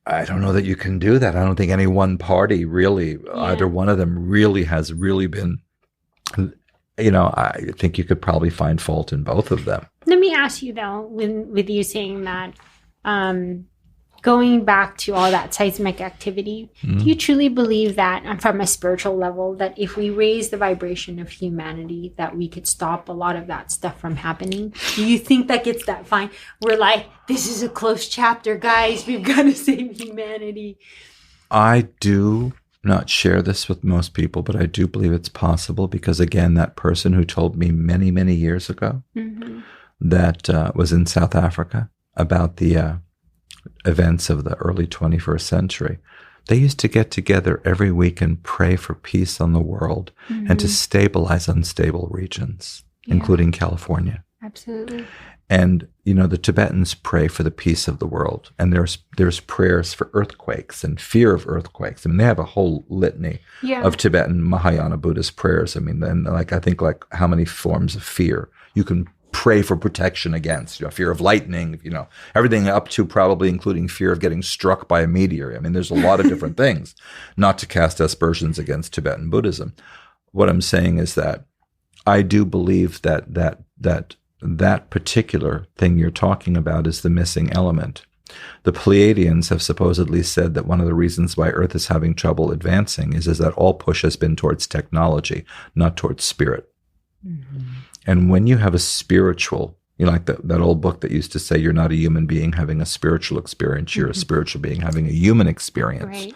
I don't know that you can do that. I don't think any one party really, either one of them really has really been, I think you could probably find fault in both of them. Let me ask you though, with you saying that, going back to all that seismic activity, do you truly believe that, from a spiritual level, that if we raise the vibration of humanity, that we could stop a lot of that stuff from happening? Do you think that gets that fine? We're like, this is a close chapter, guys. We've got to save humanity. I do not share this with most people, but I do believe it's possible because, again, that person who told me many, many years ago that was in South Africa about the events of the early 21st century, they used to get together every week and pray for peace on the world and to stabilize unstable regions, including California. Absolutely. And, the Tibetans pray for the peace of the world. And there's prayers for earthquakes and fear of earthquakes. I mean, they have a whole litany of Tibetan Mahayana Buddhist prayers. I mean, then I think how many forms of fear you can pray for protection against, fear of lightning, everything up to probably including fear of getting struck by a meteor. I mean, there's a lot of different things, not to cast aspersions against Tibetan Buddhism. What I'm saying is that I do believe that particular thing you're talking about is the missing element. The Pleiadians have supposedly said that one of the reasons why Earth is having trouble advancing is that all push has been towards technology, not towards spirit. And when you have a spiritual, like that old book that used to say you're not a human being having a spiritual experience, you're a spiritual being having a human experience. Right.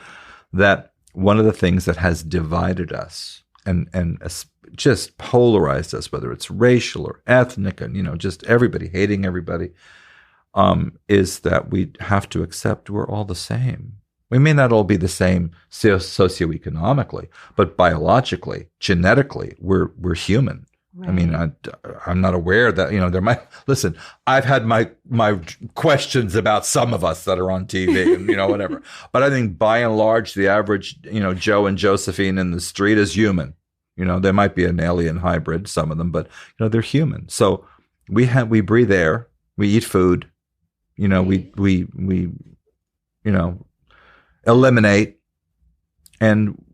That one of the things that has divided us and just polarized us, whether it's racial or ethnic and, just everybody hating everybody, is that we have to accept we're all the same. We may not all be the same socioeconomically, but biologically, genetically, we're human. Right. I mean, I'm not aware that, there might, listen, I've had my questions about some of us that are on TV and, whatever. But I think by and large, the average, Joe and Josephine in the street is human. There might be an alien hybrid, some of them, but, they're human. So we breathe air, we eat food, we eliminate, and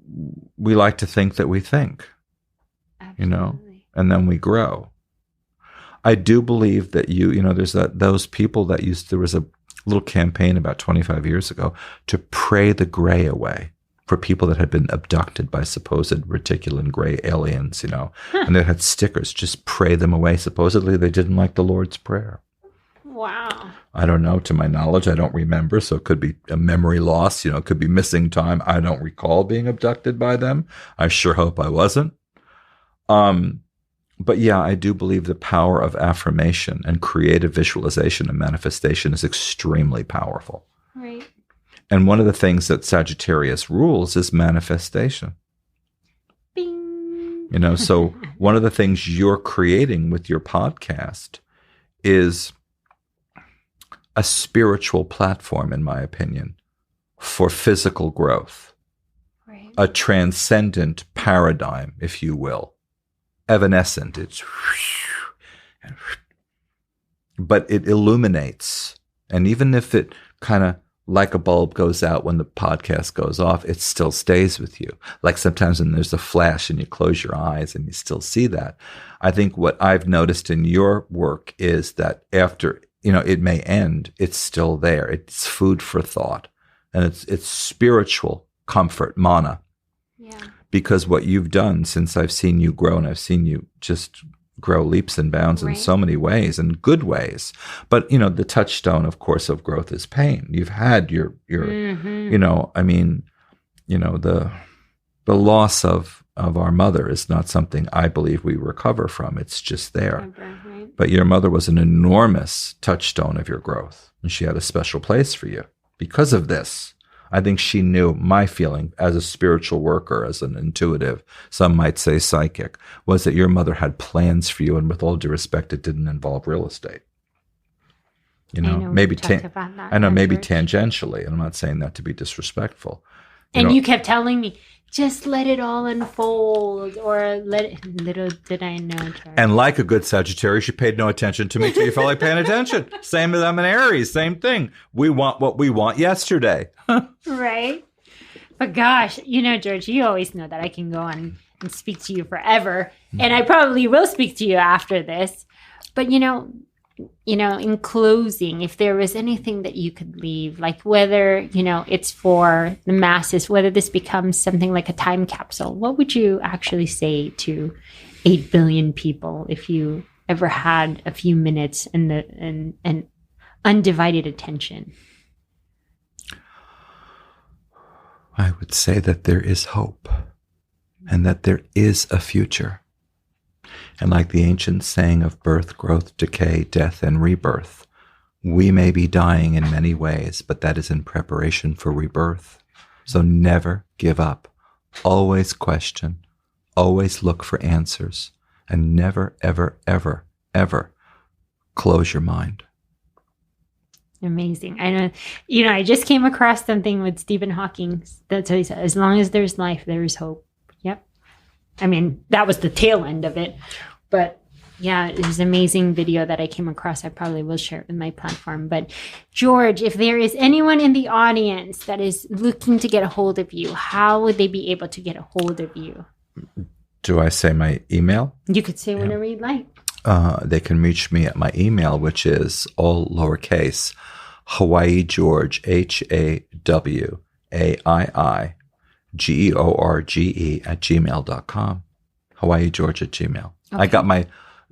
we like to think that we think, Absolutely. And then we grow. I do believe that there's those people that there was a little campaign about 25 years ago to pray the gray away for people that had been abducted by supposed reticular gray aliens, and they had stickers, just pray them away. Supposedly they didn't like the Lord's Prayer. Wow. I don't know. To my knowledge, I don't remember. So it could be a memory loss, it could be missing time. I don't recall being abducted by them. I sure hope I wasn't. But yeah, I do believe the power of affirmation and creative visualization and manifestation is extremely powerful. Right. And one of the things that Sagittarius rules is manifestation. Bing. So one of the things you're creating with your podcast is a spiritual platform, in my opinion, for physical growth. Right. A transcendent paradigm, if you will. Evanescent. But it illuminates. And even if it kind of like a bulb goes out when the podcast goes off, it still stays with you. Like sometimes when there's a flash and you close your eyes and you still see that. I think what I've noticed in your work is that after, it may end, it's still there. It's food for thought. And it's spiritual comfort, mana. Yeah. Because what you've done since I've seen you grow, and I've seen you just grow leaps and bounds in so many ways, and good ways. But, the touchstone, of course, of growth is pain. You've had your the loss of our mother is not something I believe we recover from. It's just there. Right. But your mother was an enormous touchstone of your growth, and she had a special place for you because of this. I think she knew my feeling as a spiritual worker, as an intuitive, some might say psychic, was that your mother had plans for you, and with all due respect, it didn't involve real estate. Maybe tangentially, and I'm not saying that to be disrespectful. You kept telling me, just let it all unfold, or little did I know. Charlie. And like a good Sagittarius, you paid no attention to me till you felt like paying attention. Same as I'm an Aries, same thing. We want what we want yesterday. Right? But gosh, George, you always know that I can go on and speak to you forever. And I probably will speak to you after this. But, in closing, if there was anything that you could leave, like whether, it's for the masses, whether this becomes something like a time capsule, what would you actually say to 8 billion people if you ever had a few minutes and undivided attention? I would say that there is hope and that there is a future. And like the ancient saying of birth, growth, decay, death, and rebirth, we may be dying in many ways, but that is in preparation for rebirth. So never give up. Always question. Always look for answers. And never, ever, ever, ever close your mind. Amazing. I know, I just came across something with Stephen Hawking. That's what he said. As long as there's life, there is hope. Yep. I mean, that was the tail end of it. But yeah, it was an amazing video that I came across. I probably will share it with my platform. But George, if there is anyone in the audience that is looking to get a hold of you, how would they be able to get a hold of you? Do I say my email? You could say whatever you'd like. They can reach me at my email, which is all lowercase, Hawaii George, HAWAIIGEORGE @gmail.com. Hawaii George @gmail. Okay. I got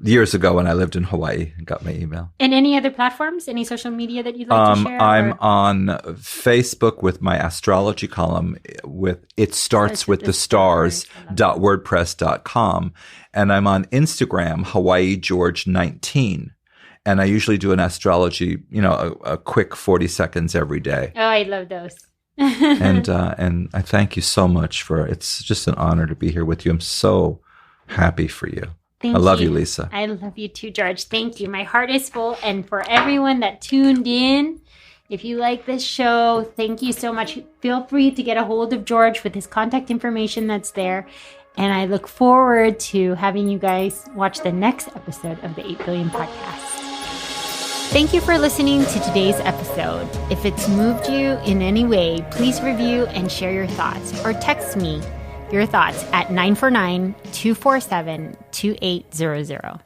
years ago when I lived in Hawaii, I got my email. And any other platforms, any social media that you'd like to share? I'm on Facebook with my astrology column with It Starts With the Stars.wordpress.com. And I'm on Instagram, Hawaii George 19. And I usually do an astrology, a quick 40 seconds every day. Oh, I love those. And I thank you so much it's just an honor to be here with you. I'm so happy for you. I love you, Lisa. I love you too, George. Thank you. My heart is full. And for everyone that tuned in, if you like this show, thank you so much. Feel free to get a hold of George with his contact information that's there. And I look forward to having you guys watch the next episode of the 8 Billion Podcast. Thank you for listening to today's episode. If it's moved you in any way, please review and share your thoughts or text me your thoughts at 949-247-2800.